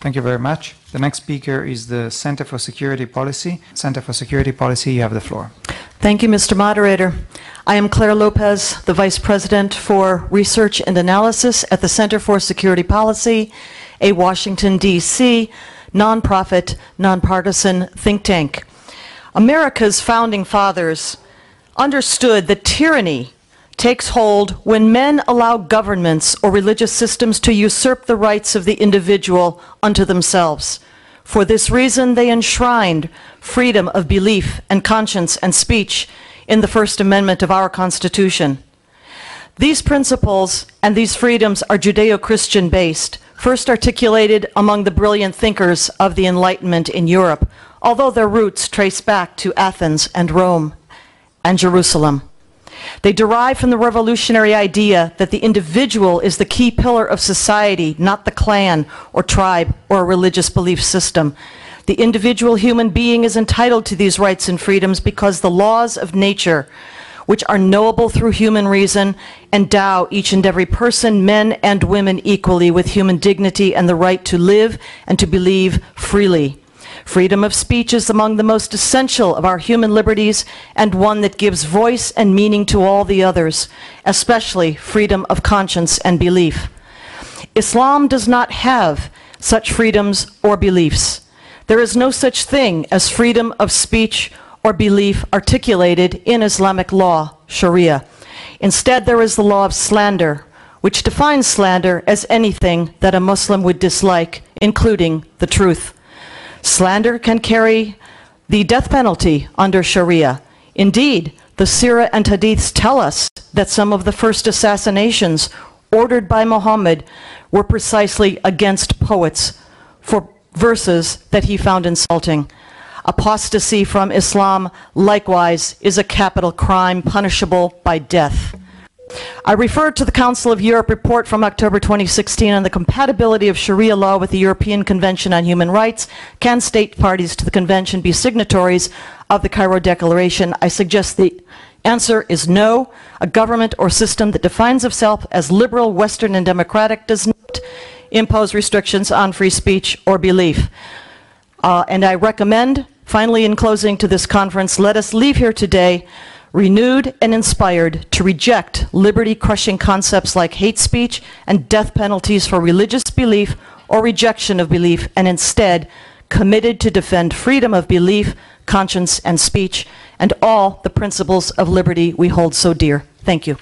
Thank you very much. The next speaker is the Center for Security Policy. Center for Security Policy, you have the floor. Thank you, Mr. Moderator. I am Clare Lopez, the Vice President for Research and Analysis at the Center for Security Policy, a Washington, D.C. nonprofit, nonpartisan think tank. America's founding fathers understood that tyranny takes hold when men allow governments or religious systems to usurp the rights of the individual unto themselves. For this reason, they enshrined freedom of belief and conscience and speech in the First Amendment of our Constitution. These principles and these freedoms are Judeo-Christian based, first articulated among the brilliant thinkers of the Enlightenment in Europe, although their roots trace back to Athens and Rome and Jerusalem. They derive from the revolutionary idea that the individual is the key pillar of society, not the clan or tribe or a religious belief system. The individual human being is entitled to these rights and freedoms because the laws of nature, which are knowable through human reason, endow each and every person, men and women, equally with human dignity and the right to live and to believe freely. Freedom of speech is among the most essential of our human liberties and one that gives voice and meaning to all the others, especially freedom of conscience and belief. Islam does not have such freedoms or beliefs. There is no such thing as freedom of speech or belief articulated in Islamic law, Sharia. Instead, there is the law of slander, which defines slander as anything that a Muslim would dislike, including the truth. Slander can carry the death penalty under Sharia. Indeed, the Sirah and Hadiths tell us that some of the first assassinations ordered by Muhammad were precisely against poets for verses that he found insulting. Apostasy from Islam, likewise, is a capital crime punishable by death. I refer to the Council of Europe report from October 2016 on the compatibility of Sharia law with the European Convention on Human Rights. Can state parties to the convention be signatories of the Cairo Declaration? I suggest the answer is no. A government or system that defines itself as liberal, Western, and democratic does not impose restrictions on free speech or belief. And I recommend, finally in closing to this conference, let us leave here today renewed and inspired to reject liberty-crushing concepts like hate speech and death penalties for religious belief or rejection of belief, and instead committed to defend freedom of belief, conscience, and speech, and all the principles of liberty we hold so dear. Thank you.